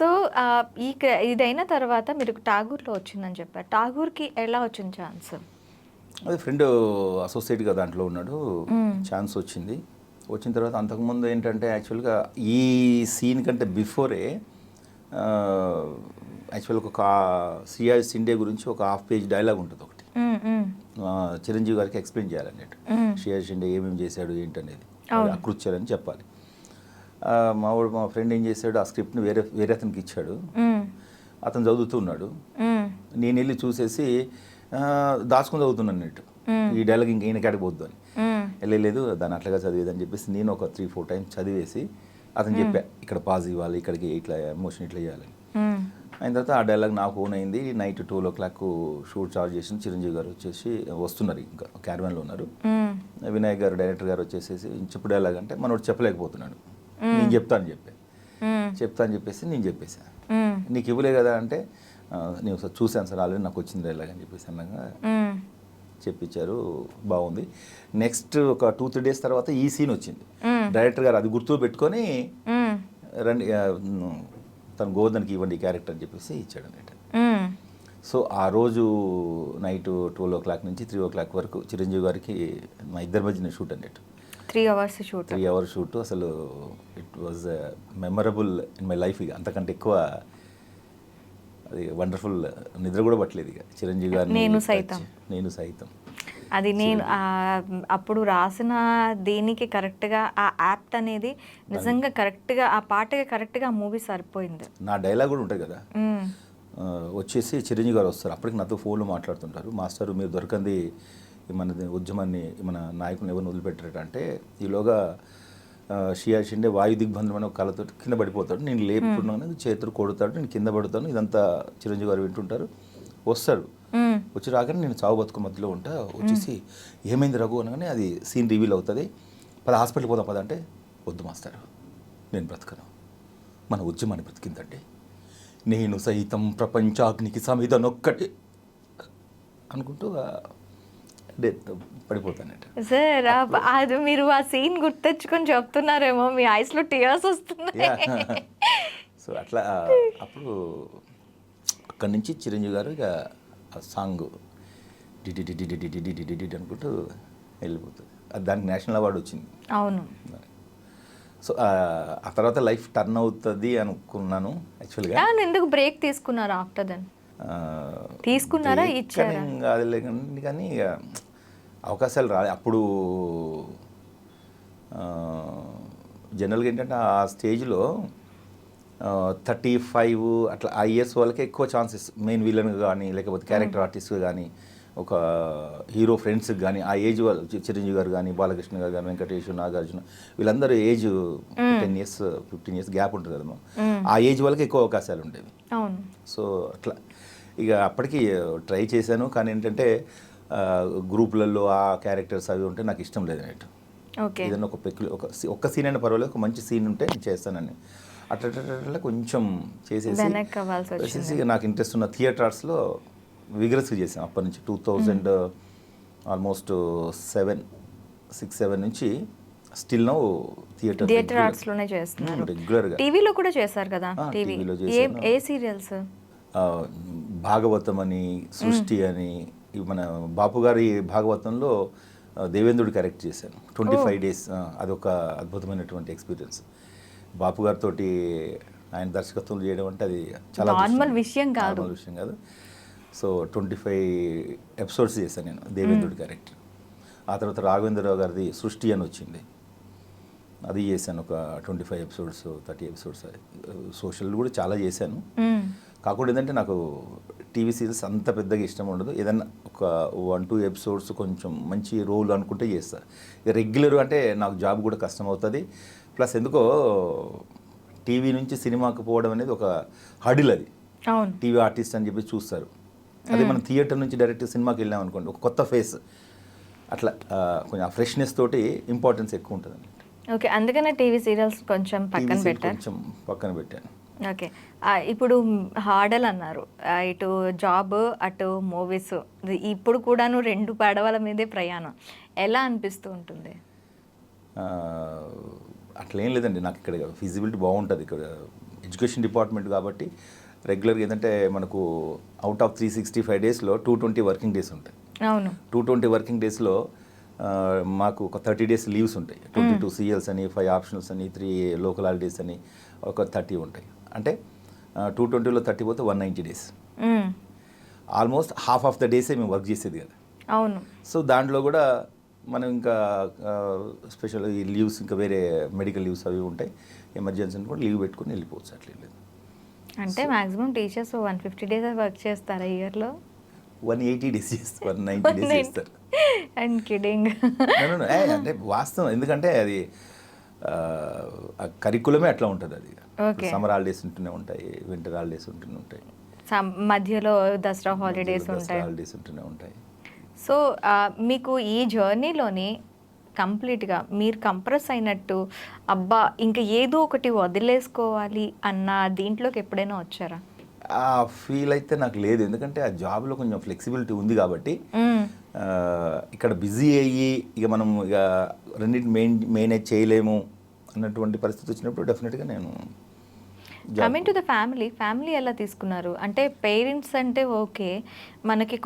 So, ఇదైన తర్వాత మీరు 'ఠాగూర్'లో వచ్చిందని చెప్పారు. 'ఠాగూర్'కి ఎలా వచ్చింది ఛాన్స్? అది ఫ్రెండ్ అసోసియేట్గా దాంట్లో ఉన్నాడు. ఛాన్స్ వచ్చింది. వచ్చిన తర్వాత అంతకుముందు ఏంటంటే యాక్చువల్గా ఈ సీన్ కంటే బిఫోరే యాక్చువల్గా ఒక సిఆర్ సిండే గురించి ఒక హాఫ్ పేజ్ డైలాగ్ ఉంటుంది ఒకటి. చిరంజీవి గారికి ఎక్స్ప్లెయిన్ చేయాలన్నట్టు. సిఆర్ షిండే ఏమేమి చేశాడు ఏంటనేది అకృత్యాలని చెప్పాలి. మా ఫ్రెండ్ ఏం చేశాడు, ఆ స్క్రిప్ట్ని వేరే అతనికి ఇచ్చాడు. అతను చదువుతూ ఉన్నాడు. నేను వెళ్ళి చూసేసి దాచుకుని చదువుతున్నాను అన్నట్టు. ఈ డైలాగ్ ఇంక ఈయన కాడిపోద్దు అని వెళ్ళలేదు. దాన్ని అట్లాగా చదివేదని చెప్పేసి నేను ఒక 3-4 టైమ్స్ చదివేసి అతను చెప్పా, ఇక్కడ పాజ్ ఇవ్వాలి, ఇక్కడికి ఇట్లా ఎమోషన్ ఇట్లా చేయాలని. అయిన తర్వాత ఆ డైలాగ్ నాకు ఓన్ అయింది. నైట్ 12 o'clock షూట్ చార్జ్ చేసిన చిరంజీవి గారు వచ్చేసి వస్తున్నారు, ఇంకా క్యారవాన్లో ఉన్నారు. వినాయక్ గారు డైరెక్టర్ గారు వచ్చేసేసి చెప్పు డైలాగ్ అంటే మనోడు చెప్పలేకపోతున్నాడు. నేను చెప్తాను చెప్పేసి నేను చెప్పేసా. నీకు ఇవ్వలే కదా అంటే నేను ఒకసారి చూశాను సార్, ఆల్రెడీ నాకు వచ్చింది డైలాగ్ అని చెప్పేసి అన్నగా చెప్పించారు. బాగుంది. నెక్స్ట్ ఒక 2-3 days తర్వాత ఈ సీన్ వచ్చింది. డైరెక్టర్ గారు అది గుర్తు పెట్టుకొని రండి తను గోవర్ధన్కి ఇవ్వండి ఈ క్యారెక్టర్ అని చెప్పేసి ఇచ్చాడు అన్నట్టు. సో ఆ రోజు నైట్ 12 o'clock నుంచి 3 o'clock వరకు చిరంజీవి గారికి మా ఇద్దరి మధ్యన షూట్ అన్నట్టు. 3 hours షూట్. 3 hours shoot. అసలు it was memorable in my life. ఇక అంతకంటే ఎక్కువ అది వండర్ఫుల్. నిద్ర కూడా పట్టలేదు ఇక చిరంజీవి గారిని నేను సైతం అది నేను అప్పుడు రాసిన దీనికి కరెక్ట్గా ఆ యాప్ట్ అనేది నిజంగా కరెక్ట్గా ఆ పాటకి కరెక్ట్గా ఆ మూవీ సరిపోయింది. నా డైలాగ్ కూడా ఉంటుంది కదా, వచ్చేసి చిరంజీవి గారు వస్తారు. అప్పటికి నాతో ఫోన్లో మాట్లాడుతుంటారు. మాస్టర్ మీరు దొరకంది మన ఉద్యమాన్ని మన నాయకుని ఎవరిని వదిలిపెట్టారట అంటే ఈలోగా సిఆర్ షిండే వాయు దిగ్బంధం అనే ఒక కళతో కింద పడిపోతాడు. నేను లేపుకున్నాను, చేతులు కొడతాడు, నేను కింద పడతాను. ఇదంతా చిరంజీవి గారు వింటుంటారు. వస్తాడు, వచ్చి రాగానే నేను చావు బతుకు మధ్యలో ఉంటా. వచ్చేసి ఏమైంది రఘు అనగానే అది సీన్ రివీల్ అవుతుంది. హాస్పిటల్కి పోదాం పద అంటే వద్దు మాస్టర్, నేను బ్రతకను, మన ఉద్యమాన్ని బ్రతికిందండి, నేను సైతం ప్రపంచాగ్నికి సమిధనొక్కటి అనుకుంటూ పడిపోతానట. సార్ అది మీరు ఆ సీన్ గుర్తెచ్చుకొని చెప్తున్నారేమో, మీ ఐస్లో టీయర్స్ వస్తున్నాయి. సో అట్లా అప్పుడు అక్కడి నుంచి చిరంజీవి గారు ఇక ఆ సాంగ్ డిడి అనుకుంటూ వెళ్ళిపోతుంది. అది దానికి నేషనల్ అవార్డు వచ్చింది. అవును. సో ఆ తర్వాత లైఫ్ టర్న్ అవుతుంది అనుకున్నాను యాక్చువల్గా. ఎందుకు బ్రేక్ తీసుకున్నారు ఆఫ్టర్ దెన్? తీసుకున్నారా, ఇచ్చారా? అది కానీ ఇక అవకాశాలు రాలే. అప్పుడు జనరల్గా ఏంటంటే ఆ స్టేజ్లో 35 అట్లా ఆ ఇయర్స్ వాళ్ళకి ఎక్కువ ఛాన్సెస్, మెయిన్ విలన్ కానీ లేకపోతే క్యారెక్టర్ ఆర్టిస్ట్ కానీ ఒక హీరో ఫ్రెండ్స్కి కానీ ఆ ఏజ్ వాళ్ళు చిరంజీవి గారు కానీ బాలకృష్ణ గారు కానీ వెంకటేష్ నాగార్జున వీళ్ళందరూ ఏజ్ 10 years 15 years గ్యాప్ ఉంటుంది కదమ్మా. ఆ ఏజ్ వాళ్ళకి ఎక్కువ అవకాశాలు ఉండేవి. సో అట్లా ఇక అప్పటికి ట్రై చేశాను. కానీ ఏంటంటే గ్రూపులలో ఆ క్యారెక్టర్స్ అవి ఉంటే నాకు ఇష్టం లేదు అన్నట్టు. ఏదైనా ఒక్క సీన్ అయినా పర్వాలేదు, ఒక మంచి సీన్ ఉంటే నేను చేస్తానని అట్లా కొంచెం చేసేసి నాకు ఇంట్రెస్ట్ ఉన్న థియేటర్ ఆర్ట్స్లో విగ్రెస్గా చేసాం. అప్పటి నుంచి 2000 ఆల్మోస్ట్ 6-7 నుంచి స్టిల్ నౌ థియేటర్ ఆర్ట్స్లోనే చేస్తున్నారు. రెగ్యులర్గా టీవీలో కూడా చేశారు కదా. టీవీలో ఏ సీరియల్స్? భాగవతం అని, సృష్టి అని. మన బాపు గారి భాగవతంలో దేవేంద్రుడు క్యారెక్టర్ చేశాను 25 days. అదొక అద్భుతమైనటువంటి ఎక్స్పీరియన్స్. బాపు గారితో ఆయన దర్శకత్వం చేయడం అంటే అది చాలా నార్మల్ విషయం కాదు. సో 25 episodes చేశాను నేను దేవేంద్రుడి క్యారెక్టర్. ఆ తర్వాత రాఘవేంద్రరావు గారిది సృష్టి అని వచ్చింది, అది చేశాను ఒక 25 episodes 30 episodes. సోషల్ కూడా చాలా చేశాను. కాకుండా ఏంటంటే నాకు టీవీ సీరియల్స్ అంత పెద్దగా ఇష్టం ఉండదు. ఏదన్నా ఒక 1-2 episodes కొంచెం మంచి రోల్ అనుకుంటే చేస్తాను. ఇక రెగ్యులర్ అంటే నాకు జాబ్ కూడా కష్టం అవుతుంది. ప్లస్ ఎందుకో టీవీ నుంచి సినిమాకి పోవడం అనేది ఒక హడిల్. అది టీవీ ఆర్టిస్ట్ అని చెప్పి చూస్తారు. అదే మనం థియేటర్ నుంచి డైరెక్ట్ సినిమాకి వెళ్ళాం అనుకోండి, ఒక కొత్త ఫేస్, అట్లా కొంచెం ఆ ఫ్రెష్నెస్ తోటి ఇంపార్టెన్స్ ఎక్కువ ఉంటుంది అన్నట్టు. ఓకే, అందుకనే టీవీ సీరియల్స్ కొంచెం పక్కన పెట్టాను. ఓకే, ఇప్పుడు హార్డల్ అన్నారు, ఇటు జాబ్ అటు మూవీస్, ఇప్పుడు కూడాను 2 పడవల మీదే ప్రయాణం. ఎలా అనిపిస్తూ ఉంటుంది? అట్లా ఏం లేదండి, నాకు ఇక్కడ ఫిజిబిలిటీ బాగుంటుంది. ఇక్కడ ఎడ్యుకేషన్ డిపార్ట్మెంట్ కాబట్టి రెగ్యులర్గా ఏంటంటే మనకు అవుట్ ఆఫ్ 365 డేస్లో 220 వర్కింగ్ డేస్ ఉంటాయి. అవును. 220 వర్కింగ్ డేస్లో మాకు ఒక 30 డేస్ లీవ్స్ ఉంటాయి. 22 CLs అని, 5 ఆప్షనల్స్ అని, 3 లోకల్ హాలిడేస్ అని ఒక 30 ఉంటాయి. అంటే 220లో 30 పోతే 190 days. Almost half of the డేసే మేము వర్క్ చేసేది కదా. అవును. సో దాంట్లో కూడా మనం ఇంకా స్పెషల్ ఈ లీవ్స్ ఇంకా వేరే మెడికల్ లీవ్స్ అవి ఉంటాయి. ఎమర్జెన్సీ కూడా లీవ్ పెట్టుకుని వెళ్ళిపోవచ్చు, అట్లా లేదు. అంటే మాక్సిమం టీచర్స్ 150 డేస్ వర్క్ చేస్తారా ఇయర్లో? 180 డేస్ చేస్తారు, 190 డేస్ చేస్తారు. And kidding. అంటే వాస్తవం, ఎందుకంటే అది కరికులమే అట్లా ఉంటుంది. అది సమ్మర్ హాలిడేస్ ఉంటూనే ఉంటాయి, వింటర్ హాలిడేస్ ఉంటూనే ఉంటాయి, మధ్యలో దసరా హాలిడేస్ ఉంటూనే ఉంటాయి. సో మీకు ఈ జర్నీలోని కంప్లీట్గా మీరు కంప్రెస్ అయినట్టు అబ్బా ఇంకా ఏదో ఒకటి వదిలేసుకోవాలి అన్న దీంట్లోకి ఎప్పుడైనా వచ్చారా? ఆ ఫీల్ అయితే నాకు లేదు, ఎందుకంటే ఆ జాబ్లో కొంచెం ఫ్లెక్సిబిలిటీ ఉంది కాబట్టి. ఇక్కడ బిజీ అయ్యి ఇక మనం ఇక రెండింటి మేనేజ్ చేయలేము అన్నటువంటి పరిస్థితి వచ్చినప్పుడు డెఫినెట్గా నేను. కమింగ్ టు ద ఫ్యామిలీ ఎలా తీసుకున్నారు? అంటే పేరెంట్స్ అంటే ఓకే, మనకి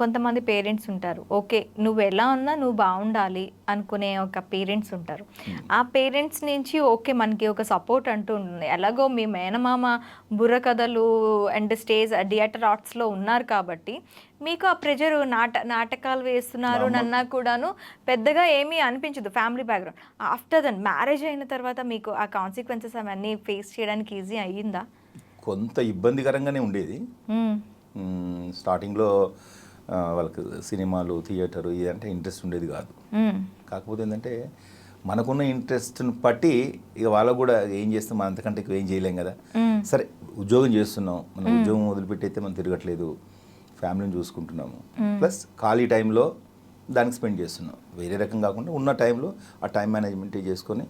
కొంతమంది పేరెంట్స్ ఉంటారు, ఓకే నువ్వు ఎలా ఉన్నా నువ్వు బాగుండాలి అనుకునే ఒక పేరెంట్స్ ఉంటారు. ఆ పేరెంట్స్ నుంచి ఓకే మనకి ఒక సపోర్ట్ అంటూ ఉంటుంది. ఎలాగో మీ మేనమామ బుర్రకథలు అండ్ స్టేజ్ థియేటర్ ఆర్ట్స్లో ఉన్నారు కాబట్టి మీకు ఆ ప్రెజర్ నాటకాలు వేస్తున్నారు అన్నా కూడాను పెద్దగా ఏమీ అనిపించదు family background. After then marriage అయిన తర్వాత మీకు ఆ కాన్సిక్వెన్సెస్ అవన్నీ ఫేస్ చేయడానికి ఈజీ అయ్యిందా? కొంత ఇబ్బందికరంగానే ఉండేది. స్టార్టింగ్లో వాళ్ళకి సినిమాలు, థియేటరు ఇదంటే ఇంట్రెస్ట్ ఉండేది కాదు. కాకపోతే ఏంటంటే మనకున్న ఇంట్రెస్ట్ని బట్టి ఇక వాళ్ళకు కూడా ఏం చేస్తాం, మనం అంతకంటే ఎక్కువ ఏం చేయలేం కదా. సరే ఉద్యోగం చేస్తున్నాం, మనం ఉద్యోగం వదిలిపెట్టయితే మనం తిరగట్లేదు, ఫ్యామిలీని చూసుకుంటున్నాము, ప్లస్ ఖాళీ టైంలో దానికి స్పెండ్ చేస్తున్నాం. వేరే రకం కాకుండా ఉన్న టైంలో ఆ టైం మేనేజ్మెంట్ చేసుకొని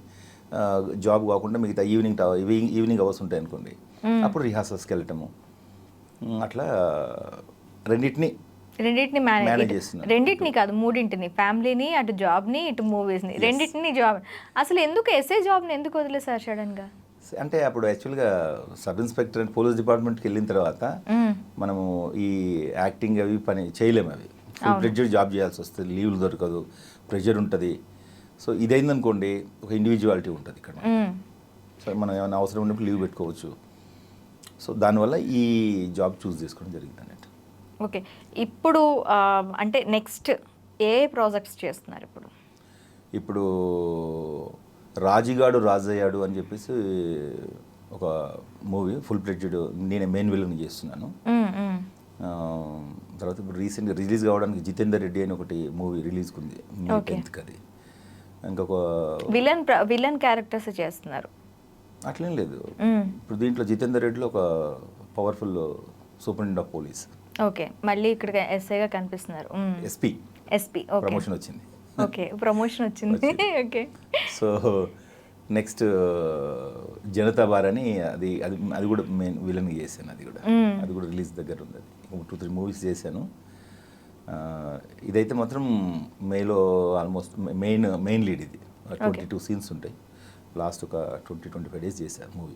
జాబ్ కాకుండా మిగతా ఈవినింగ్ అవర్స్ ఉంటాయి అనుకోండి, అప్పుడు రిహార్సల్స్కి వెళ్ళటము, అట్లా రెండింటిని మేనేజ్ చేస్తున్నాం. రెండింటిని కాదు, మూడింటిని, ఫ్యామిలీని, అటు జాబ్ని, ఇటు మూవీస్ని, రెండింటిని. జాబ్ అసలు ఎందుకు ఎస్ఏ జాబ్ని ఎందుకు వదిలేసారు సడన్గా? అంటే అప్పుడు యాక్చువల్గా సబ్ ఇన్స్పెక్టర్ అండ్ పోలీస్ డిపార్ట్మెంట్కి వెళ్ళిన తర్వాత మనము ఈ యాక్టింగ్ అవి పని చేయలేము, అవి ఫుల్ ప్రెజర్ జాబ్ చేయాల్సి వస్తుంది, లీవ్లు దొరకదు, ప్రెజర్ ఉంటుంది. సో ఇదైందనుకోండి ఒక ఇండివిజువాలిటీ ఉంటుంది ఇక్కడ. సో మనం ఏమైనా అవసరం ఉన్నప్పుడు లీవ్ పెట్టుకోవచ్చు. సో దానివల్ల ఈ జాబ్ చూస్ చేసుకోవడం జరిగింది అన్నట్టు. ఓకే, ఇప్పుడు అంటే నెక్స్ట్ ఏ ప్రాజెక్ట్స్ చేస్తున్నారు ఇప్పుడు? రాజుగాడు రాజయ్యాడు అని చెప్పేసి ఒక మూవీ ఫుల్ ప్లెడ్జ్డ్ నేను మెయిన్ విలన్ చేస్తున్నాను. తర్వాత ఇప్పుడు రీసెంట్గా రిలీజ్ కావడానికి జితేందర్ రెడ్డి అని ఒకటి మూవీ రిలీజ్ ఉంది May 10th. అది ఇంకొక విలన్ క్యారెక్టర్స్ చేస్తున్నారు. అట్లేం లేదు, ఇప్పుడు దీంట్లో జితేందర్ రెడ్డిలో ఒక powerful superintendent of police. Okay, మళ్ళీ ఇక్కడ ఎస్ఐగా కనిపిస్తున్నారు. ఎస్పీ ప్రమోషన్ వచ్చింది. ఓకే, ప్రమోషన్ వచ్చింది. Okay, so next Janata bar అని అది కూడా మెయిన్ విలన్ చేశాను. అది కూడా రిలీజ్ దగ్గర ఉంది. అది 2-3 మూవీస్ చేశాను. ఇదైతే మాత్రం మేలో ఆల్మోస్ట్ మెయిన్ లీడ్. ఇది 22 సీన్స్ ఉంటాయి. లాస్ట్ ఒక 20-25 డేస్ చేశాను మూవీ.